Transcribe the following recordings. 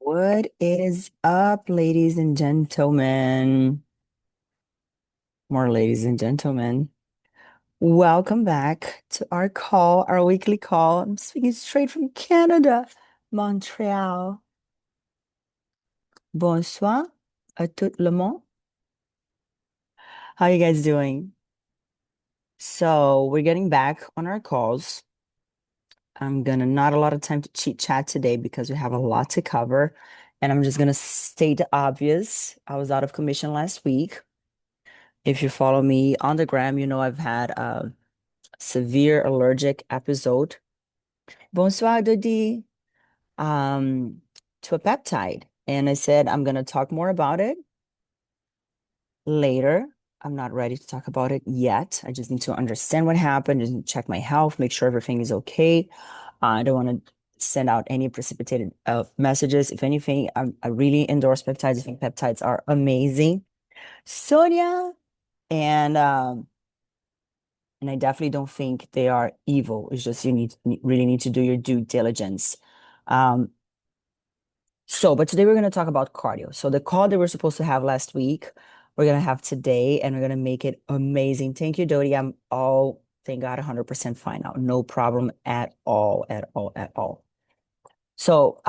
What is up, ladies and gentlemen? More ladies and gentlemen. Welcome back to our call, our weekly call. I'm speaking straight from Canada, Montreal. Bonsoir à tout le monde. How you guys doing? So we're getting back on our calls. I'm gonna not a lot of time to chit chat today because we have a lot to cover. And I'm just gonna state the obvious. I was out of commission last week. If you follow me on the gram, you know I've had a severe allergic episode. Bonsoir, Dodi. Um, to a peptide. And I said I'm gonna talk more about it later. I'm not ready to talk about it yet. I just need to understand what happened, just need to check my health, make sure everything is okay. I don't want to send out any precipitated messages. If anything, I really endorse peptides. I think peptides are amazing. Sonia and and I definitely don't think they are evil. It's just really need to do your due diligence. Um, but today we're going to talk about cardio. So the call that we're supposed to have last week, we're going to have today, and we're going to make it amazing. Thank you, Dodie. I'm all, thank God, 100% fine now. No problem at all, at all, at all. So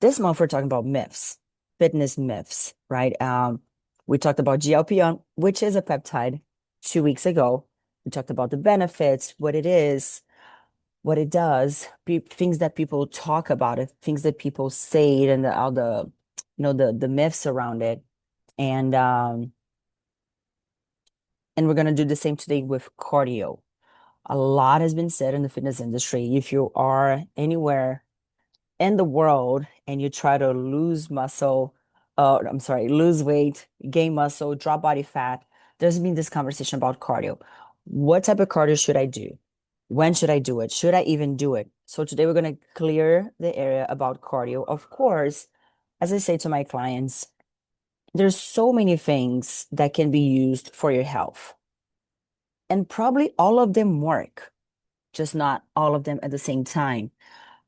this month we're talking about myths, fitness myths, right? We talked about GLP-1, which is a peptide 2 weeks ago. We talked about the benefits, what it is, what it does, things that people talk about it, things that people say, and all the, the myths around it. And um, and we're gonna do the same today with cardio. A lot has been said in the fitness industry. If you are anywhere in the world and you try to lose muscle, I'm sorry, lose weight, gain muscle, drop body fat, there's been this conversation about cardio. What type of cardio should I do? When should I do it? Should I even do it? So today we're going to clear the area about cardio. Of course, as I say to my clients, there's so many things that can be used for your health. And probably all of them work, just not all of them at the same time.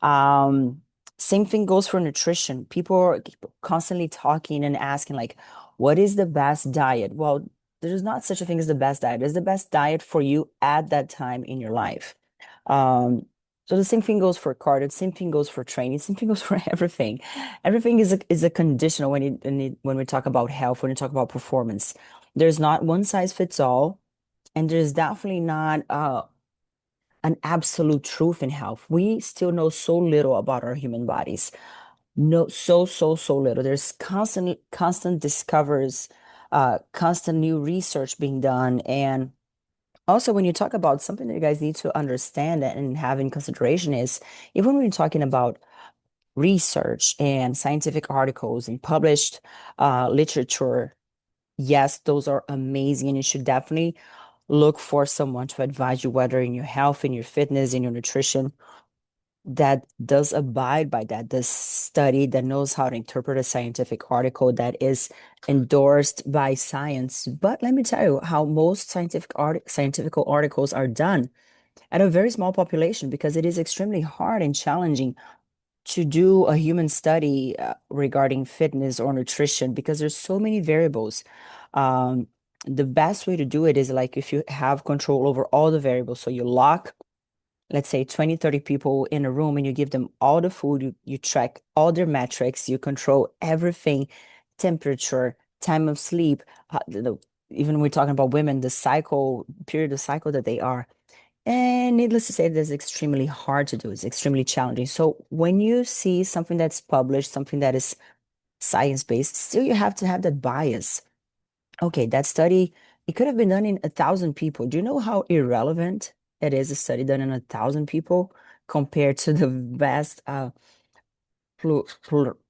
Um, Same thing goes for nutrition. People are constantly talking and asking, like, what is the best diet? Well, there's not such a thing as the best diet. It's the best diet for you at that time in your life. Um, so the same thing goes for cardio, the same thing goes for training, same thing goes for everything. Everything is a conditional when we talk about health, when we talk about performance. There's not one size fits all, and there's definitely not an absolute truth in health. We still know so little about our human bodies. No, so little. There's constant discovers, constant new research being done. And also, when you talk about something that you guys need to understand and have in consideration is even when you're talking about research and scientific articles and published literature, yes, those are amazing. And you should definitely look for someone to advise you, whether in your health, in your fitness, in your nutrition, that does abide by that, this study that knows how to interpret a scientific article that is endorsed by science. But let me tell you how most scientific articles are done at a very small population because it is extremely hard and challenging to do a human study regarding fitness or nutrition because there's so many variables. Um, the best way to do it is like if you have control over all the variables. So you lock, let's say 20, 30 people in a room and you give them all the food, you track all their metrics, you control everything, temperature, time of sleep, even when we're talking about women, the cycle, period of cycle that they are. And needless to say, that's extremely hard to do. It's extremely challenging. So when you see something that's published, something that is science-based, still you have to have that bias. Okay, that study, it could have been done in 1,000 people. Do you know how irrelevant it is a study done in 1,000 people compared to the vast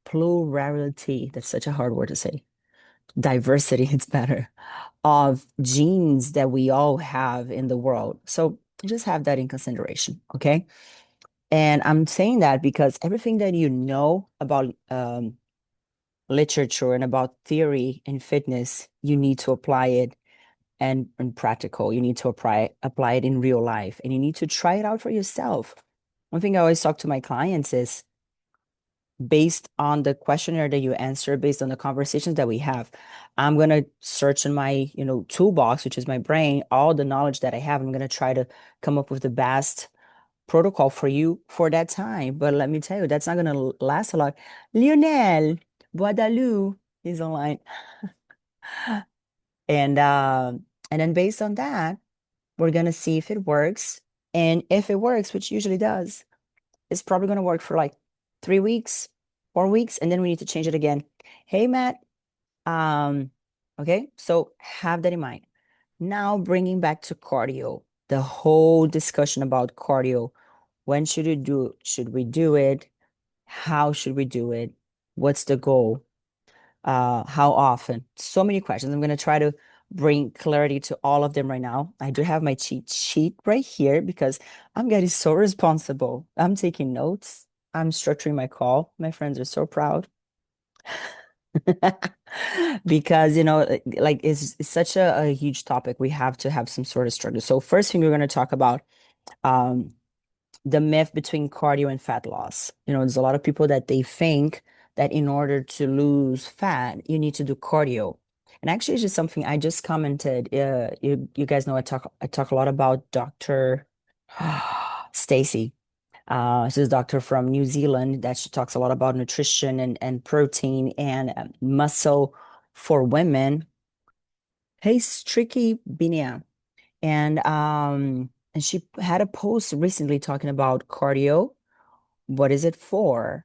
plurality, that's such a hard word to say. Diversity, it's better, of genes that we all have in the world. So just have that in consideration, okay? And I'm saying that because everything that you know about literature and about theory in fitness, you need to apply it and practical. You need to apply it in real life, and you need to try it out for yourself. One thing I always talk to my clients is based on the questionnaire that you answer, based on the conversations that we have. I'm gonna search in my, toolbox, which is my brain, all the knowledge that I have. I'm gonna try to come up with the best protocol for you for that time. But let me tell you, that's not gonna last a lot. Lionel Guadalupe is online. And and then based on that, we're gonna see if it works. And if it works, which usually does, it's probably gonna work for like 3 weeks, 4 weeks, and then we need to change it again. Hey, Matt. Um, okay, so have that in mind. Now bringing back to cardio, the whole discussion about cardio. When should we do it? How should we do it? What's the goal? How often? So many questions. I'm going to try to bring clarity to all of them right now. I do have my cheat sheet right here because I'm getting so responsible. I'm taking notes. I'm structuring my call. My friends are so proud because, like it's such a huge topic. We have to have some sort of structure. So first thing we're going to talk about um, the myth between cardio and fat loss. There's a lot of people that they think that in order to lose fat, you need to do cardio. And actually, it's just something I just commented. You guys know I talk a lot about Dr. Stacy. She's a doctor from New Zealand that she talks a lot about nutrition and protein and muscle for women. Hey, Tricky Binia. And she had a post recently talking about cardio. What is it for?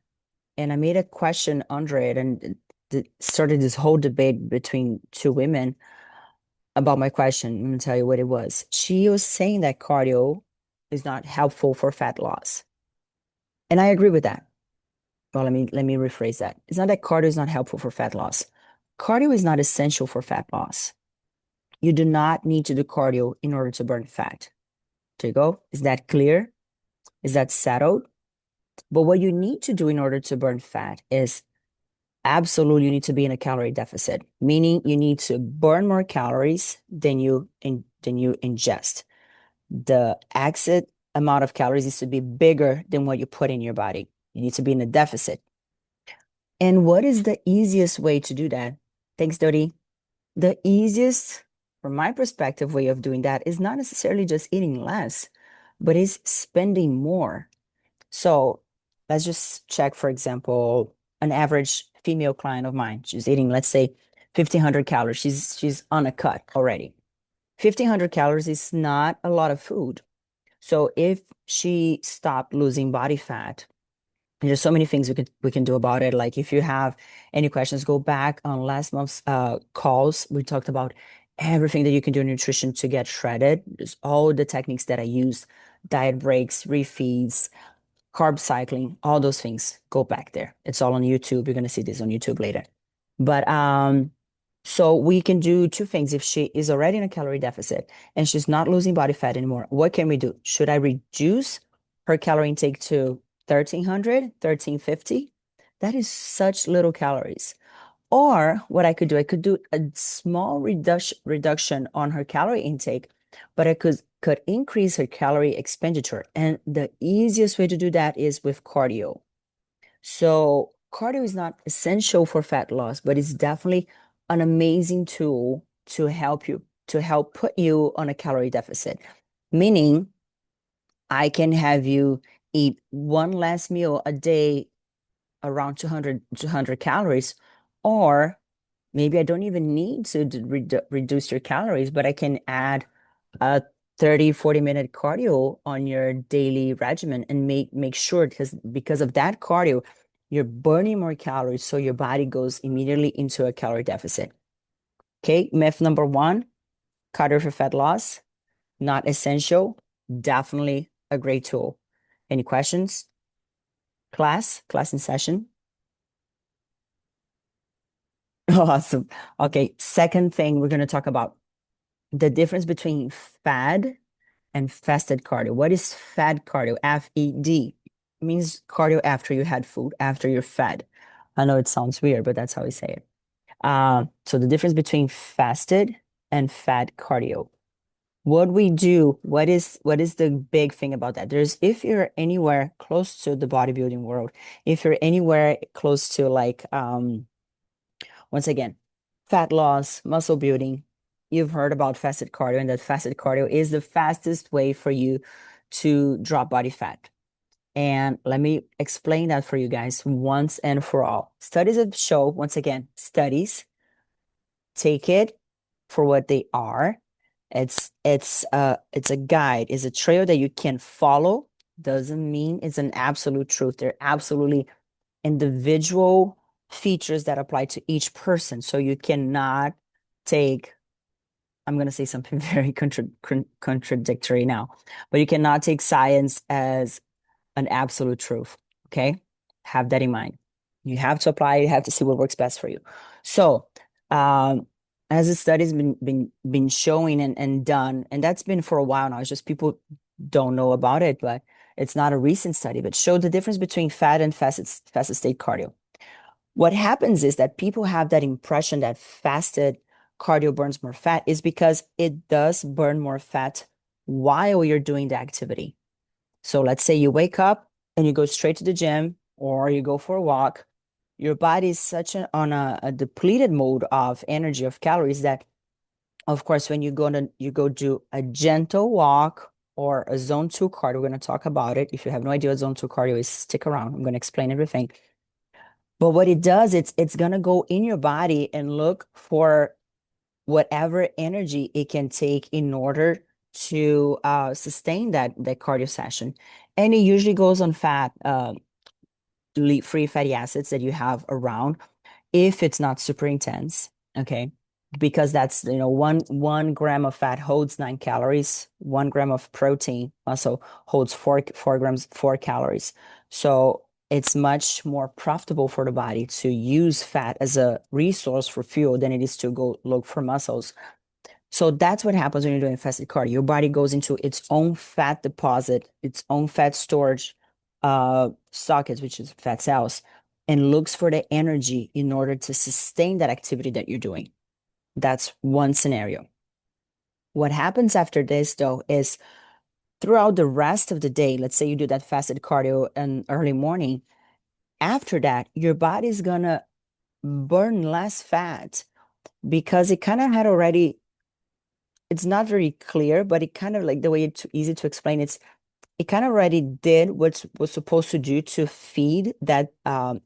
And I made a question under it and started this whole debate between two women about my question. I'm gonna tell you what it was. She was saying that cardio is not helpful for fat loss. And I agree with that. Well, let me rephrase that. It's not that cardio is not helpful for fat loss. Cardio is not essential for fat loss. You do not need to do cardio in order to burn fat. There you go. Is that clear? Is that settled? But what you need to do in order to burn fat is absolutely you need to be in a calorie deficit, meaning you need to burn more calories than you ingest. The exit amount of calories needs to be bigger than what you put in your body. You need to be in a deficit. And what is the easiest way to do that? Thanks, Dodie. The easiest, from my perspective, way of doing that is not necessarily just eating less, but is spending more. So let's just check, for example, an average female client of mine. She's eating, let's say, 1,500 calories. She's on a cut already. 1,500 calories is not a lot of food. So if she stopped losing body fat, there's so many things we can do about it. Like if you have any questions, go back on last month's calls. We talked about everything that you can do in nutrition to get shredded. There's all the techniques that I use, diet breaks, refeeds, carb cycling, all those things. Go back there. It's all on YouTube. You're gonna see this on YouTube later. But so we can do two things. If she is already in a calorie deficit and she's not losing body fat anymore, what can we do? Should I reduce her calorie intake to 1,300, 1,350? That is such little calories. Or what I could do a small reduction on her calorie intake, but I could increase her calorie expenditure. And the easiest way to do that is with cardio. So cardio is not essential for fat loss, but it's definitely an amazing tool to help put you on a calorie deficit. Meaning I can have you eat one less meal a day around 200 calories, or maybe I don't even need to reduce your calories, but I can add a 30, 40-minute cardio on your daily regimen and make sure because of that cardio, you're burning more calories, so your body goes immediately into a calorie deficit. Okay, myth number one, cardio for fat loss, not essential, definitely a great tool. Any questions? Class in session. Awesome. Okay, second thing we're going to talk about the difference between fad and fasted cardio. What is fad cardio? FED means cardio after you had food, after you're fed. I know it sounds weird, but that's how we say it. So the difference between fasted and fad cardio. What we do, what is the big thing about that? There's if you're anywhere close to the bodybuilding world, if you're anywhere close to like once again, fat loss, muscle building, you've heard about fasted cardio, and that fasted cardio is the fastest way for you to drop body fat. And let me explain that for you guys once and for all. Studies have shown, once again, studies take it for what they are. It's a guide, it's a trail that you can follow. Doesn't mean it's an absolute truth. They're absolutely individual features that apply to each person. So you cannot take, I'm going to say something very contradictory now, but you cannot take science as an absolute truth. Okay. Have that in mind. You have to apply, you have to see what works best for you. So, as the study's been showing and done, and that's been for a while now, it's just people don't know about it, but it's not a recent study, but showed the difference between fat and fasted state cardio. What happens is that people have that impression that fasted cardio burns more fat is because it does burn more fat while you're doing the activity. So let's say you wake up and you go straight to the gym or you go for a walk. Your body is on a depleted mode of energy, of calories that, of course, when you go do a gentle walk or a zone two cardio, we're going to talk about it. If you have no idea what zone two cardio is, stick around. I'm going to explain everything. But what it does, it's gonna go in your body and look for whatever energy it can take in order to sustain that cardio session. And it usually goes on fat, free fatty acids that you have around if it's not super intense, okay? Because that's, one gram of fat holds 9 calories, 1 gram of protein also holds four grams, 4 calories. So it's much more profitable for the body to use fat as a resource for fuel than it is to go look for muscles. So that's what happens when you're doing fasted cardio. Your body goes into its own fat deposit, its own fat storage sockets, which is fat cells, and looks for the energy in order to sustain that activity that you're doing. That's one scenario. What happens after this, though, is throughout the rest of the day, let's say you do that fasted cardio in early morning, after that, your body's gonna burn less fat because it kind of had already, it's not very clear, but it kind of like the way it's easy to explain, it kind of already did what was supposed to do to feed that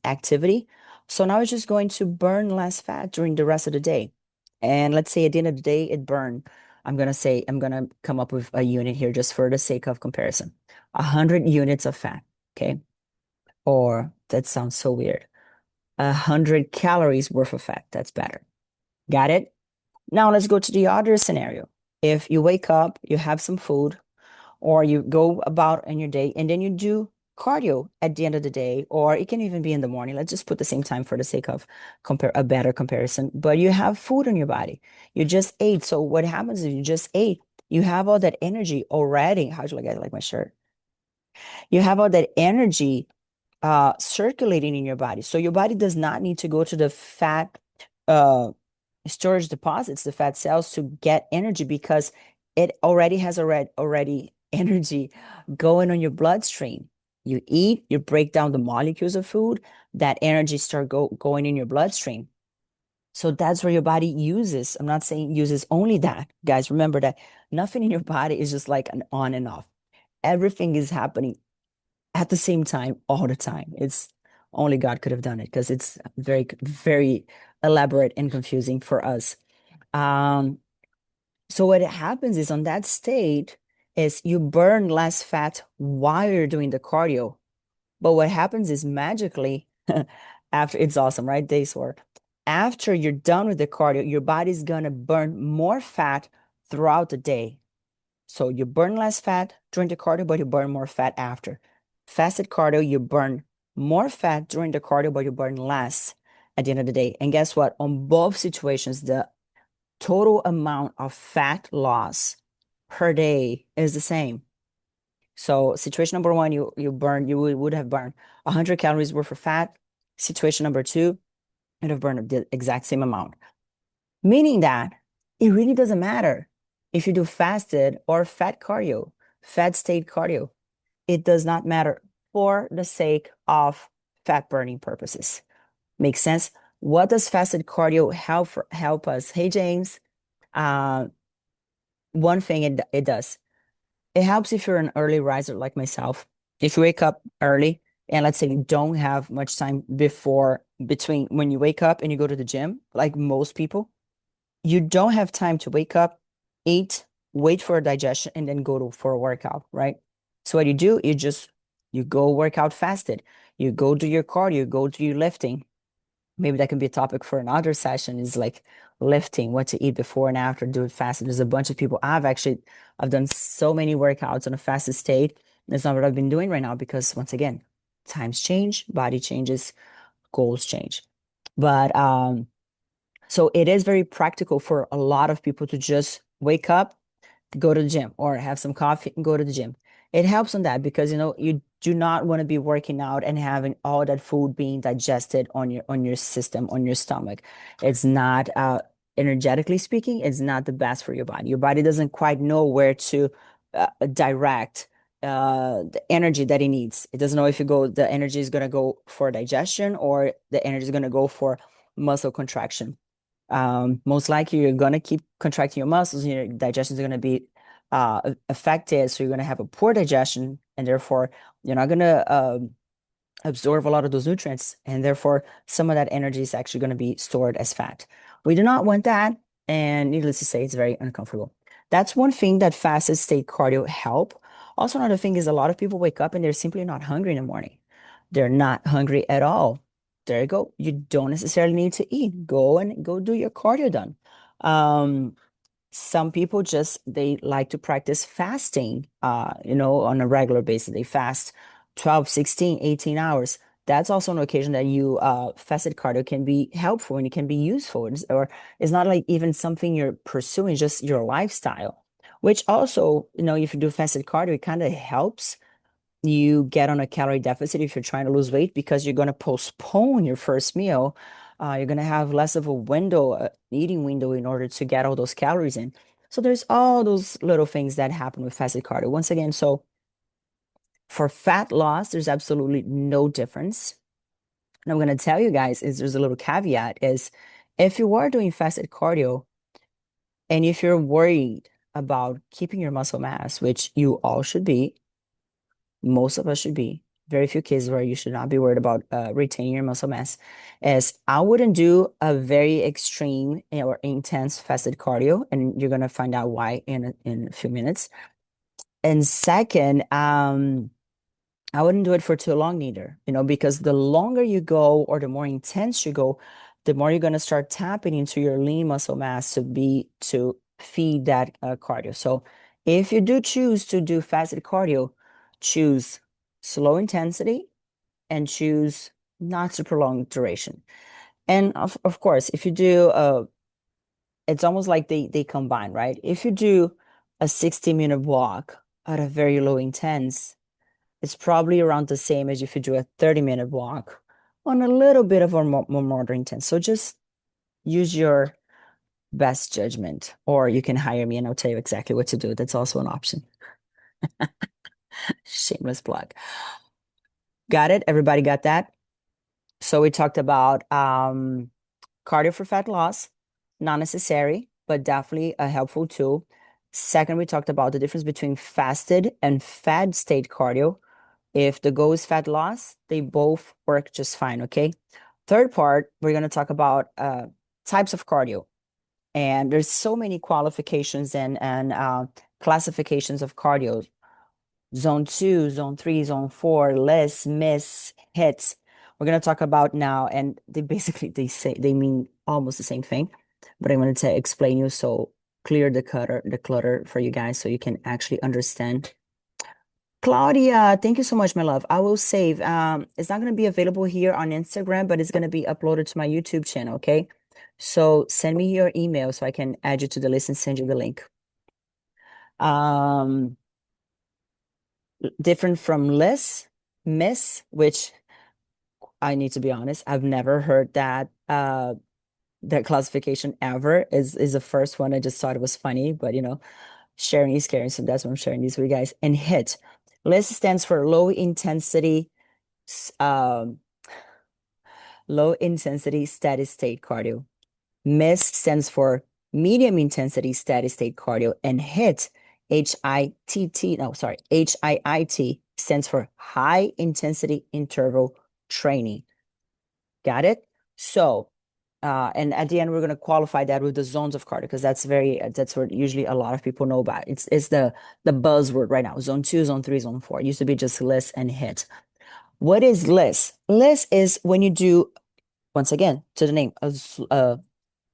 activity. So now it's just going to burn less fat during the rest of the day. And let's say at the end of the day, it burned. I'm going to come up with a unit here just for the sake of comparison. 100 units of fat. Okay. Or that sounds so weird. 100 calories worth of fat. That's better. Got it? Now let's go to the other scenario. If you wake up, you have some food, or you go about in your day and then you do cardio at the end of the day, or it can even be in the morning. Let's just put the same time for the sake of compare a better comparison. But you have food in your body. You just ate. So what happens if you just ate? You have all that energy already. How do you like it? Like my shirt. You have all that energy circulating in your body. So your body does not need to go to the fat uh storage deposits, the fat cells, to get energy because it already has already energy going on your bloodstream. You eat, you break down the molecules of food, that energy start going in your bloodstream. So that's where your body uses. I'm not saying uses only that. Guys, remember that nothing in your body is just like an on and off. Everything is happening at the same time all the time. It's only God could have done it because it's very, very elaborate and confusing for us. Um, so what happens is on that state is you burn less fat while you're doing the cardio. But what happens is magically after it's awesome, right? Days work. After you're done with the cardio, your body's gonna burn more fat throughout the day. So you burn less fat during the cardio, but you burn more fat after. Fasted cardio, you burn more fat during the cardio, but you burn less at the end of the day. And guess what? On both situations, the total amount of fat loss per day is the same. So situation number one, you would have burned 100 calories worth of fat. Situation number two, you'd have burned the exact same amount. Meaning that it really doesn't matter. If you do fasted or fat cardio, fat state cardio, it does not matter for the sake of fat burning purposes. Makes sense? What does fasted cardio help us? Hey, James, uh, one thing it does, it helps if you're an early riser like myself. If you wake up early and let's say you don't have much time between when you wake up and you go to the gym, like most people, you don't have time to wake up, eat, wait for a digestion, and then for a workout, right? So what you do, you go work out fasted. You go do your cardio, go do your lifting. Maybe that can be a topic for another session, is like lifting, what to eat before and after, do it fasted. There's a bunch of people. I've done so many workouts on a fasted state. That's not what I've been doing right now because once again, times change, body changes, goals change. But so it is very practical for a lot of people to just wake up, go to the gym, or have some coffee and go to the gym. It helps on that because you do not want to be working out and having all that food being digested on your system, on your stomach. It's not energetically speaking, it's not the best for your body. Your body doesn't quite know where to direct the energy that it needs. It doesn't know if the energy is going to go for digestion or the energy is going to go for muscle contraction. Most likely you're going to keep contracting your muscles, and your digestion is going to be affected. So you're going to have a poor digestion, and therefore you're not going to absorb a lot of those nutrients. And therefore, some of that energy is actually going to be stored as fat. We do not want that. And needless to say, it's very uncomfortable. That's one thing that fasted state cardio help. Also, another thing is a lot of people wake up and they're simply not hungry in the morning. They're not hungry at all. There you go. You don't necessarily need to eat. Go do your cardio done. Um, some people just they like to practice fasting, on a regular basis. They fast 12, 16, 18 hours. That's also an occasion that you fasted cardio can be helpful and it can be useful. Or it's not like even something you're pursuing, just your lifestyle, which also, if you do fasted cardio, it kind of helps you get on a calorie deficit if you're trying to lose weight because you're going to postpone your first meal. You're going to have less of a window, eating window in order to get all those calories in. So there's all those little things that happen with fasted cardio. Once again, so for fat loss, there's absolutely no difference. And I'm going to tell you guys is there's a little caveat is if you are doing fasted cardio and if you're worried about keeping your muscle mass, which you all should be, most of us should be. Very few cases where you should not be worried about retaining your muscle mass. As I wouldn't do a very extreme or intense fasted cardio, and you're gonna find out why in a few minutes. And second, I wouldn't do it for too long either, because the longer you go or the more intense you go, the more you're gonna start tapping into your lean muscle mass to feed that cardio. So if you do choose to do fasted cardio, choose slow intensity and choose not super long duration. And of course, if you do it's almost like they combine, right? If you do a 60-minute walk at a very low intense, it's probably around the same as if you do a 30-minute walk on a little bit of a more moderate intense. So just use your best judgment, or you can hire me and I'll tell you exactly what to do. That's also an option. Shameless plug. Got it? Everybody got that? So we talked about cardio for fat loss, not necessary, but definitely a helpful tool. Second, we talked about the difference between fasted and fad state cardio. If the goal is fat loss, they both work just fine, okay? Third part, we're going to talk about types of cardio. And there's so many qualifications and classifications of cardio. Zone 2, Zone 3, Zone 4, LISS, MISS, HIIT. We're going to talk about now, and they mean almost the same thing, but I'm going to explain you so clear the clutter for you guys so you can actually understand. Claudia, thank you so much, my love. I will save. It's not going to be available here on Instagram, but it's going to be uploaded to my YouTube channel, okay? So send me your email so I can add you to the list and send you the link. Um, Different from LISS, MISS, which I need to be honest, I've never heard that that classification ever is the first one. I just thought it was funny, but sharing is caring, so that's why I'm sharing these with you guys. And HIIT, LISS stands for um, low intensity steady state cardio. MISS stands for medium intensity steady state cardio, and HIIT, HITT, no, sorry, HIIT stands for high intensity interval training. Got it? So, and at the end, we're going to qualify that with the zones of cardio because that's what usually a lot of people know about. It's the buzzword right now. Zone 2, zone 3, zone 4. It used to be just LISS and HIIT. What is LISS? LISS is when you do, once again, to the name, a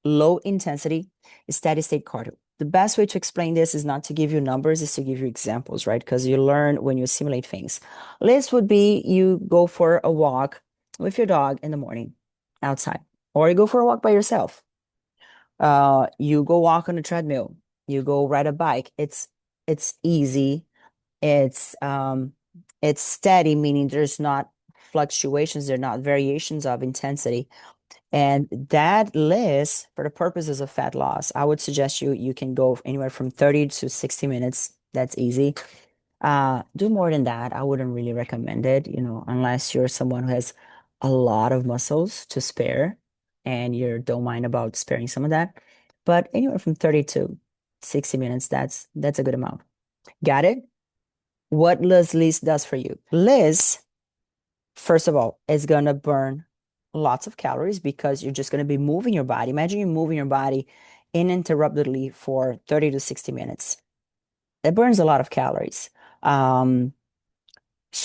low intensity steady state cardio. The best way to explain this is not to give you numbers, is to give you examples, right? Because you learn when you simulate things. LISS would be you go for a walk with your dog in the morning outside, or you go for a walk by yourself. You go walk on a treadmill, you go ride a bike. It's easy. It's steady, meaning there's not fluctuations, there are not variations of intensity. And that list, for the purposes of fat loss, I would suggest you can go anywhere from 30 to 60 minutes. That's easy. Do more than that. I wouldn't really recommend it, unless you're someone who has a lot of muscles to spare and you don't mind about sparing some of that. But anywhere from 30 to 60 minutes, that's a good amount. Got it? What LISS does for you? LISS, first of all, is gonna burn lots of calories because you're just gonna be moving your body. Imagine you moving your body uninterruptedly for 30 to 60 minutes. It burns a lot of calories. Um,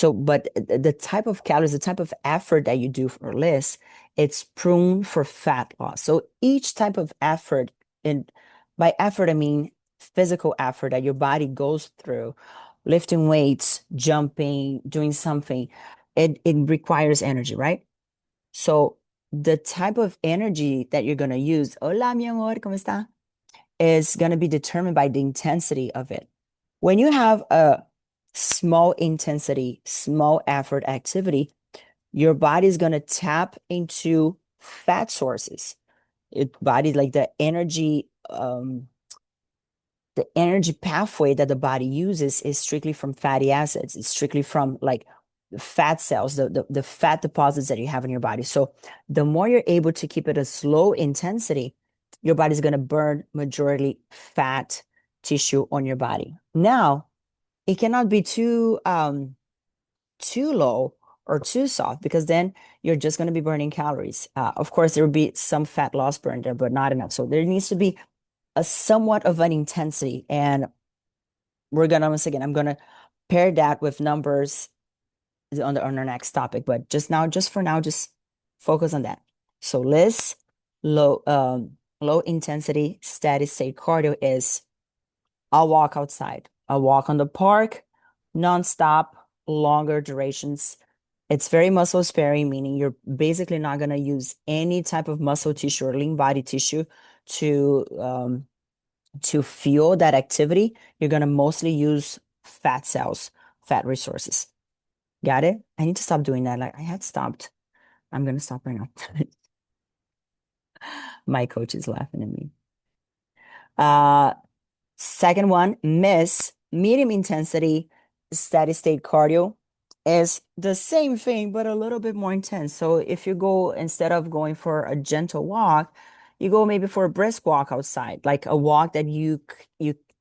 but the type of calories, the type of effort that you do for LISS, it's prone for fat loss. So each type of effort, and by effort, I mean physical effort that your body goes through, lifting weights, jumping, doing something, it requires energy, right? So the type of energy that you're going to use, hola, mi amor, ¿cómo está? Is going to be determined by the intensity of it. When you have a small intensity, small effort activity, your body is going to tap into fat sources. Body, like the energy pathway that the body uses is strictly from fatty acids. It's strictly from like fat cells, the fat deposits that you have in your body. So the more you're able to keep it a slow intensity, your body's going to burn majority fat tissue on your body. Now, it cannot be too low or too soft because then you're just going to be burning calories. Of course, there will be some fat loss burned there, but not enough. So there needs to be a somewhat of an intensity. And once again, I'm gonna pair that with numbers on our next topic. But just for now, just focus on that. So LISS, low intensity steady state cardio is I'll walk outside. I'll walk on the park, nonstop, longer durations. It's very muscle sparing, meaning you're basically not gonna use any type of muscle tissue or lean body tissue to fuel that activity. You're going to mostly use fat cells, fat resources. Got it? I need to stop doing that. Like I had stopped. I'm going to stop right now. My coach is laughing at me. Uh, Second one, MISS, medium intensity steady state cardio, is the same thing, but a little bit more intense. So if you go, instead of going for a gentle walk, you go maybe for a brisk walk outside, like a walk that you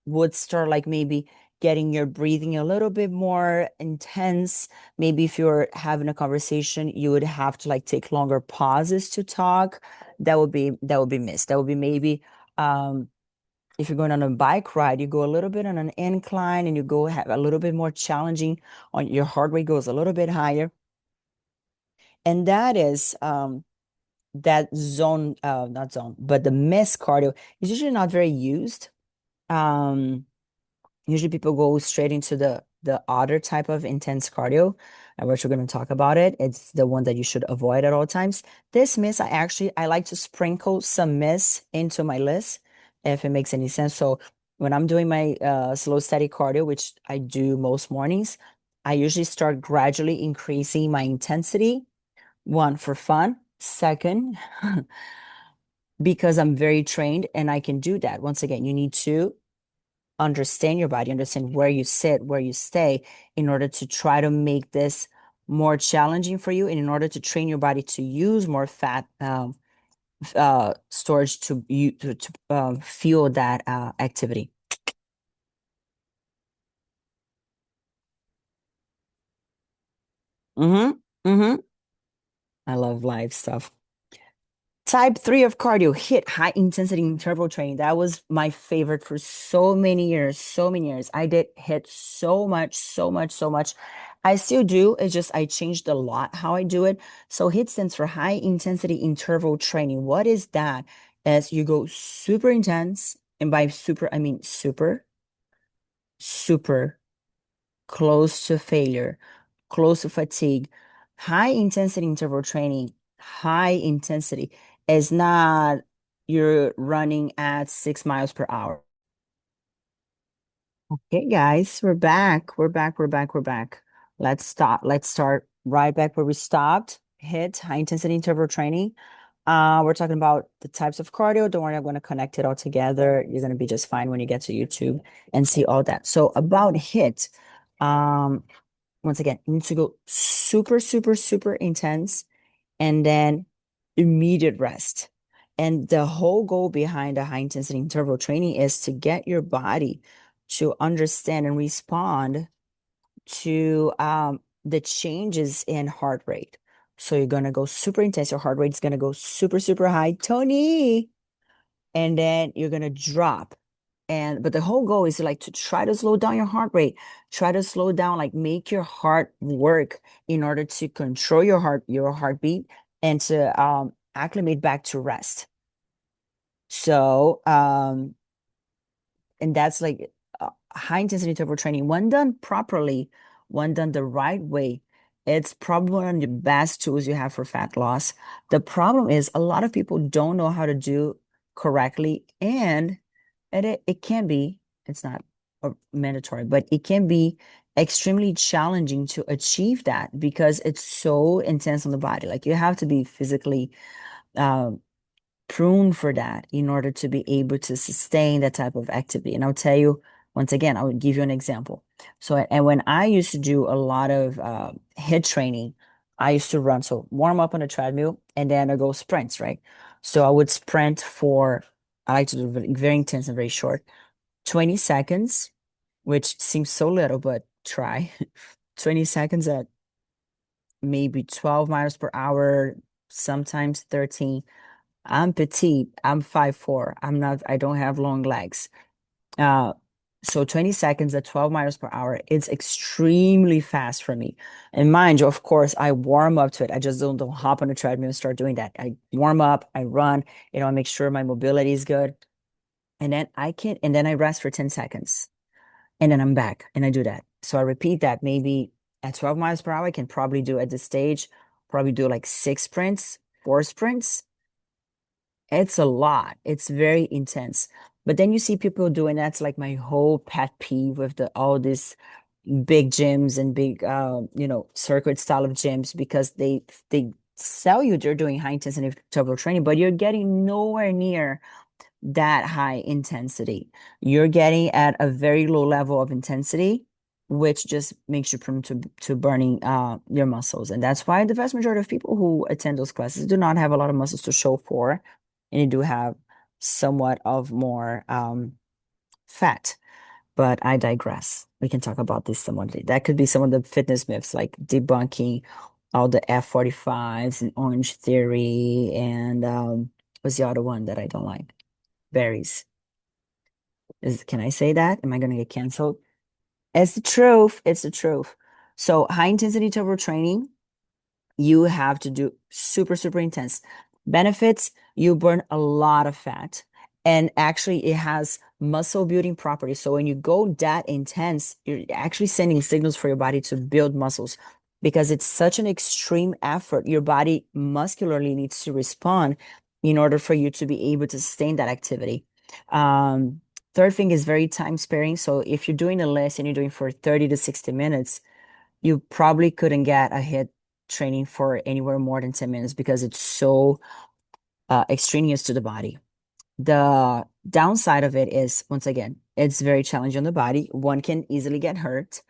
would start like maybe getting your breathing a little bit more intense. Maybe if you're having a conversation, you would have to like take longer pauses to talk. That would be MISS. That would be maybe if you're going on a bike ride, you go a little bit on an incline and you go have a little bit more challenging on your heart rate goes a little bit higher. And that is that zone, not zone, but the MISS cardio is usually not very used. Um, Usually people go straight into the other type of intense cardio, and which we're going to talk about it. It's the one that you should avoid at all times. This MISS, I like to sprinkle some MISS into my list if it makes any sense. So when I'm doing my slow steady cardio, which I do most mornings, I usually start gradually increasing my intensity. One, for fun. Second, because I'm very trained and I can do that. Once again, you need to understand your body, understand where you sit, where you stay, in order to try to make this more challenging for you, and in order to train your body to use more fat storage to you to fuel that activity. Mm-hmm. Mm-hmm. I love live stuff. Type 3 of cardio, hit high intensity interval training. That was my favorite for so many years, so many years. I did hit so much, so much, so much. I still do. It's just I changed a lot how I do it. So HIIT stands for high intensity interval training. What is that? As you go super intense, and by super, I mean super, super close to failure, close to fatigue. High intensity interval training, high intensity is not you're running at 6 miles per hour. Okay, guys, we're back. We're back. We're back. We're back. Let's stop. Let's start right back where we stopped. Hit high intensity interval training. We're talking about the types of cardio. Don't worry, I'm going to connect it all together. You're going to be just fine when you get to YouTube and see all that. So about hit, um, once again, you need to go super, super, super intense and then immediate rest. And the whole goal behind the high intensity interval training is to get your body to understand and respond to the changes in heart rate. So you're going to go super intense. Your heart rate is going to go super, super high. Tony, and then you're gonna drop. And but the whole goal is like to try to slow down your heart rate, try to slow down, like make your heart work in order to control your heartbeat, and to acclimate back to rest. So and that's like high intensity interval training. When done properly, when done the right way, it's probably one of the best tools you have for fat loss. The problem is a lot of people don't know how to do correctly, and it can be, it's not mandatory, but it can be extremely challenging to achieve that because it's so intense on the body. Like you have to be physically um, prune for that in order to be able to sustain that type of activity. And I'll tell you, once again, I would give you an example. So, and when I used to do a lot of HIIT training, I used to run, so warm up on a treadmill and then I go sprints, right? So I would sprint for, I like to do very intense and very short, 20 seconds, which seems so little, but try 20 seconds at maybe 12 miles per hour, sometimes 13. I'm petite. I'm 5'4". I don't have long legs. Uh, so 20 seconds at 12 miles per hour, it's extremely fast for me. And mind you, of course, I warm up to it. I just don't hop on a treadmill and start doing that. I warm up, I run, I make sure my mobility is good. And then I rest for 10 seconds. And then I'm back and I do that. So I repeat that maybe at 12 miles per hour, I can probably do at this stage, probably do like 6 sprints, 4 sprints. It's a lot. It's very intense. But then you see people doing that's like my whole pet peeve with the all these big gyms and big circuit style of gyms because they sell you they're doing high intensity interval training, but you're getting nowhere near that high intensity. You're getting at a very low level of intensity, which just makes you prone to burning your muscles. And that's why the vast majority of people who attend those classes do not have a lot of muscles to show for, and they do have somewhat of more fat. But I digress. We can talk about this some other day. That could be some of the fitness myths, like debunking all the F45s and Orange Theory, and what's the other one that I don't like? Berries. Can I say that? Am I going to get canceled? It's the truth. It's the truth. So high intensity interval training, you have to do super, super intense. Benefits, you burn a lot of fat. And actually, it has muscle building properties. So when you go that intense, you're actually sending signals for your body to build muscles because it's such an extreme effort. Your body muscularly needs to respond in order for you to be able to sustain that activity. Third thing is very time sparing. So if you're doing a list and you're doing for 30 to 60 minutes, you probably couldn't get a HIIT training for anywhere more than 10 minutes because it's so extraneous to the body. The downside of it is, once again, it's very challenging on the body. One can easily get hurt,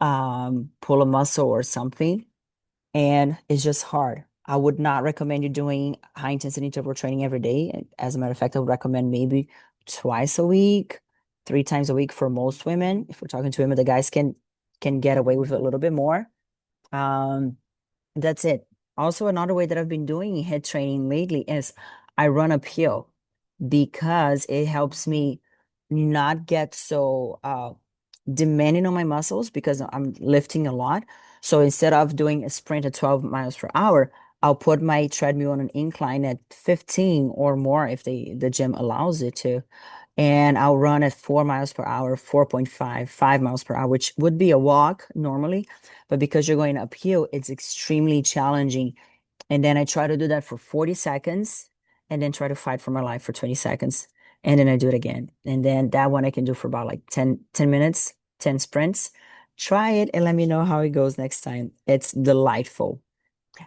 pull a muscle or something, and it's just hard. I would not recommend you doing high intensity interval training every day. As a matter of fact, I would recommend maybe twice a week, 3 times a week for most women. If we're talking to women, the guys can get away with a little bit more. Um, that's it. Also, another way that I've been doing HIIT training lately is I run uphill because it helps me not get so demanding on my muscles because I'm lifting a lot. So instead of doing a sprint at 12 miles per hour, I'll put my treadmill on an incline at 15 or more if the gym allows it to. And I'll run at 4 miles per hour, 4.5, 5 miles per hour, which would be a walk normally. But because you're going uphill, it's extremely challenging. And then I try to do that for 40 seconds and then try to fight for my life for 20 seconds. And then I do it again. And then that one I can do for about like 10 minutes, 10 sprints. Try it and let me know how it goes next time. It's delightful.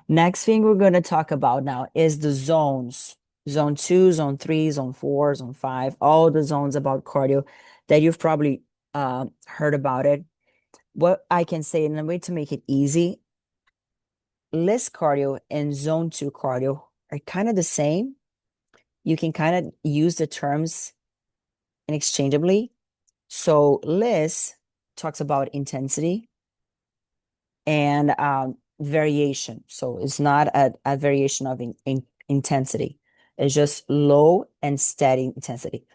Next thing we're going to talk about now is the zones. Zone 2, zone 3, zone 4, zone 5, all the zones about cardio that you've probably heard about it. What I can say in a way to make it easy, LISS cardio and zone 2 cardio are kind of the same. You can kind of use the terms interchangeably. So LISS talks about intensity and variation. So it's not a variation of intensity. It's just low and steady intensity.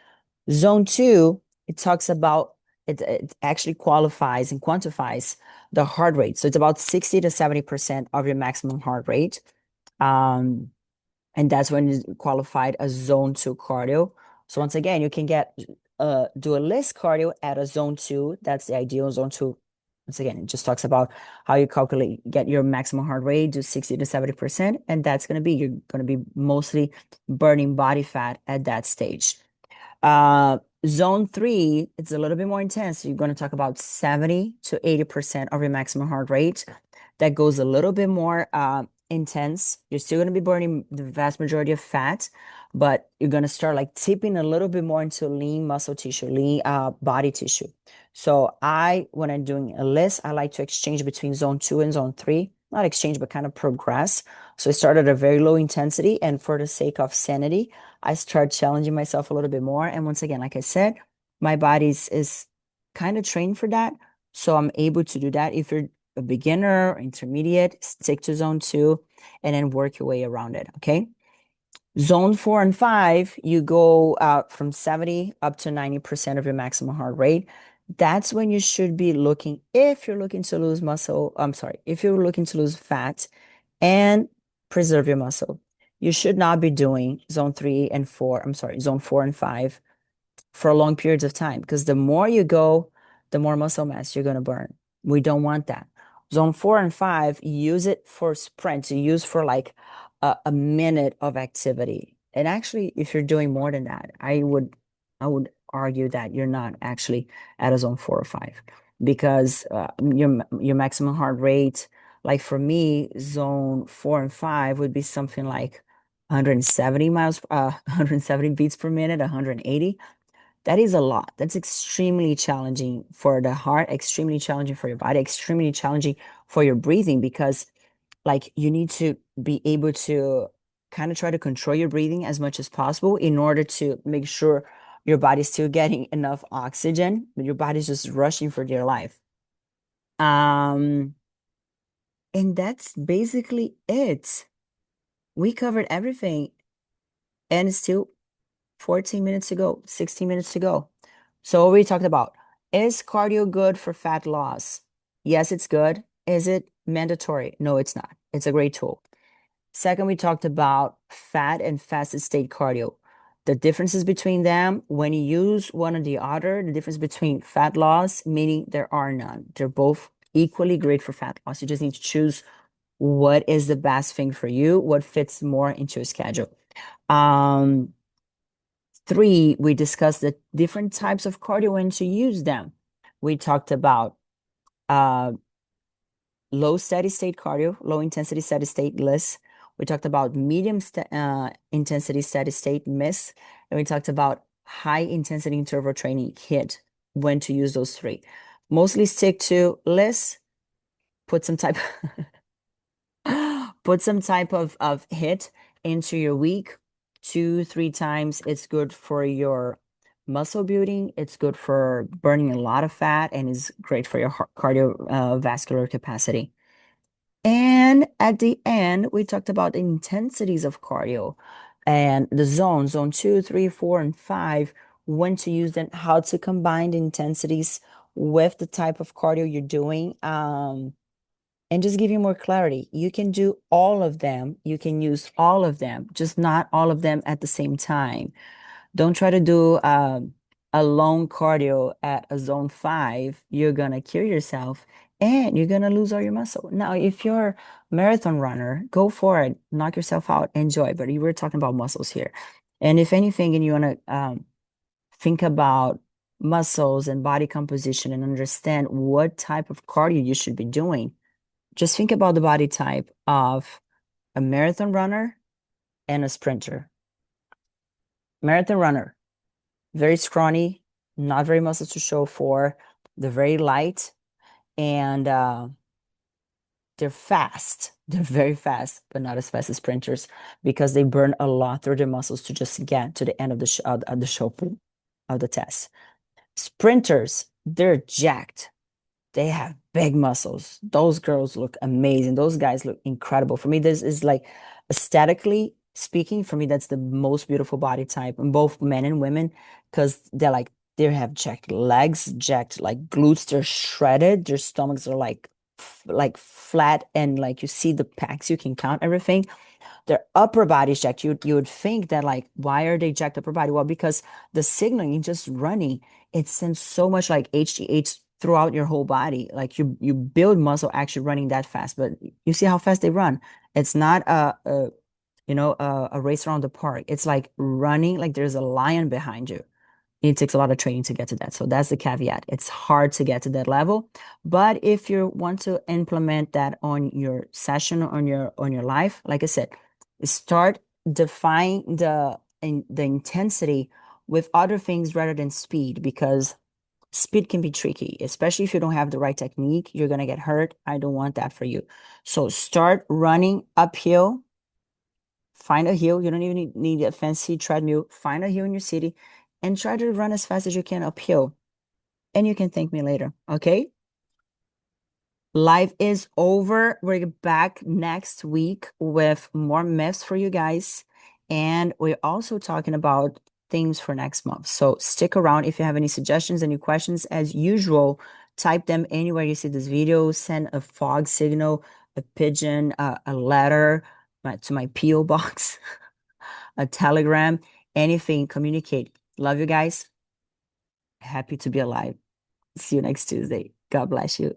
Zone 2, it talks about it actually qualifies and quantifies the heart rate. So it's about 60 to 70% of your maximum heart rate. Um, and that's when it's qualified as zone 2 cardio. So once again, you can get do a LISS cardio at a zone 2. That's the ideal zone 2. Once again, it just talks about how you calculate, get your maximum heart rate, do 60 to 70%, and that's going to be, you're going to be mostly burning body fat at that stage. Zone 3, it's a little bit more intense. You're going to talk about 70 to 80% of your maximum heart rate. That goes a little bit more intense. You're still going to be burning the vast majority of fat, but you're going to start like tipping a little bit more into lean muscle tissue, lean body tissue. So when I'm doing a list, I like to exchange between zone 2 and zone 3. Not exchange, but kind of progress. So I start at a very low intensity, and for the sake of sanity, I start challenging myself a little bit more. And once again, like I said, my body is kind of trained for that. So I'm able to do that. If you're a beginner or intermediate, stick to zone 2 and then work your way around it. Okay. Zone 4 and 5, you go from 70 up to 90% of your maximum heart rate. That's when you should be looking, if you're looking to lose muscle, I'm sorry, if you're looking to lose fat and preserve your muscle, you should not be doing zone 3 and 4, I'm sorry, zone 4 and 5 for long periods of time because the more you go, the more muscle mass you're going to burn. We don't want that. Zone 4 and 5, use it for sprints. You use for like a minute of activity. And actually, if you're doing more than that, I would argue that you're not actually at a zone 4 or 5 because your maximum heart rate, like for me, zone 4 and 5 would be something like 170 miles, 170 beats per minute, 180. That is a lot. That's extremely challenging for the heart, extremely challenging for your body, extremely challenging for your breathing because like you need to be able to kind of try to control your breathing as much as possible in order to make sure your body's still getting enough oxygen, but your body's just rushing for dear life. Um, and that's basically it. We covered everything and it's still 14 minutes to go, 16 minutes to go. So we talked about, is cardio good for fat loss? Yes, it's good. Is it mandatory? No, it's not. It's a great tool. Second, we talked about fat and fasted state cardio. The differences between them, when you use one or the other, the difference between fat loss, meaning there are none. They're both equally great for fat loss. You just need to choose what is the best thing for you, what fits more into your schedule. Um, 3, we discussed the different types of cardio and to use them. We talked about uh, low steady state cardio, low intensity steady state LISS. We talked about medium st intensity steady state miss, and we talked about high intensity interval training hit, when to use those three. Mostly stick to LISS, put some type put some type of hit into your week, 2, 3 times. It's good for your muscle building. It's good for burning a lot of fat and is great for your cardiovascular capacity. And at the end, we talked about the intensities of cardio and the zones, zone 2, 3, 4, and 5, when to use them, how to combine the intensities with the type of cardio you're doing. And just give you more clarity. You can do all of them. You can use all of them, just not all of them at the same time. Don't try to do a long cardio at a zone 5. You're gonna kill yourself and you're gonna lose all your muscle. Now, if you're a marathon runner, go for it, knock yourself out, enjoy. But you were talking about muscles here. And if anything, and you wanna think about muscles and body composition and understand what type of cardio you should be doing, just think about the body type of a marathon runner and a sprinter. Marathon runner, very scrawny, not very muscles to show for. They're very light and they're fast. They're very fast, but not as fast as sprinters because they burn a lot through their muscles to just get to the end of the show of the test. Sprinters, they're jacked. They have big muscles. Those girls look amazing. Those guys look incredible. For me, this is like aesthetically speaking, for me, that's the most beautiful body type in both men and women because they have jacked legs, jacked like glutes, they're shredded. Their stomachs are like flat and like you see the packs, you can count everything. Their upper body is jacked. You would think that like, why are they jacked upper body? Well, because the signaling just running, it sends so much like HGH throughout your whole body. Like you build muscle actually running that fast, but you see how fast they run. It's not a race around the park. It's like running like there's a lion behind you. It takes a lot of training to get to that. So that's the caveat. It's hard to get to that level. But if you want to implement that on your session, on your life, like I said, start define the intensity with other things rather than speed, because speed can be tricky, especially if you don't have the right technique. You're gonna get hurt. I don't want that for you. So start running uphill. Find a hill. You don't even need a fancy treadmill. Find a hill in your city and try to run as fast as you can uphill. And you can thank me later. Okay? Life is over. We're back next week with more myths for you guys. And we're also talking about themes for next month. So stick around. If you have any suggestions, any questions, as usual, type them anywhere you see this video. Send a fog signal, a pigeon, a letter to my P.O. box, a telegram, anything, communicate. Love you guys. Happy to be alive. See you next Tuesday. God bless you.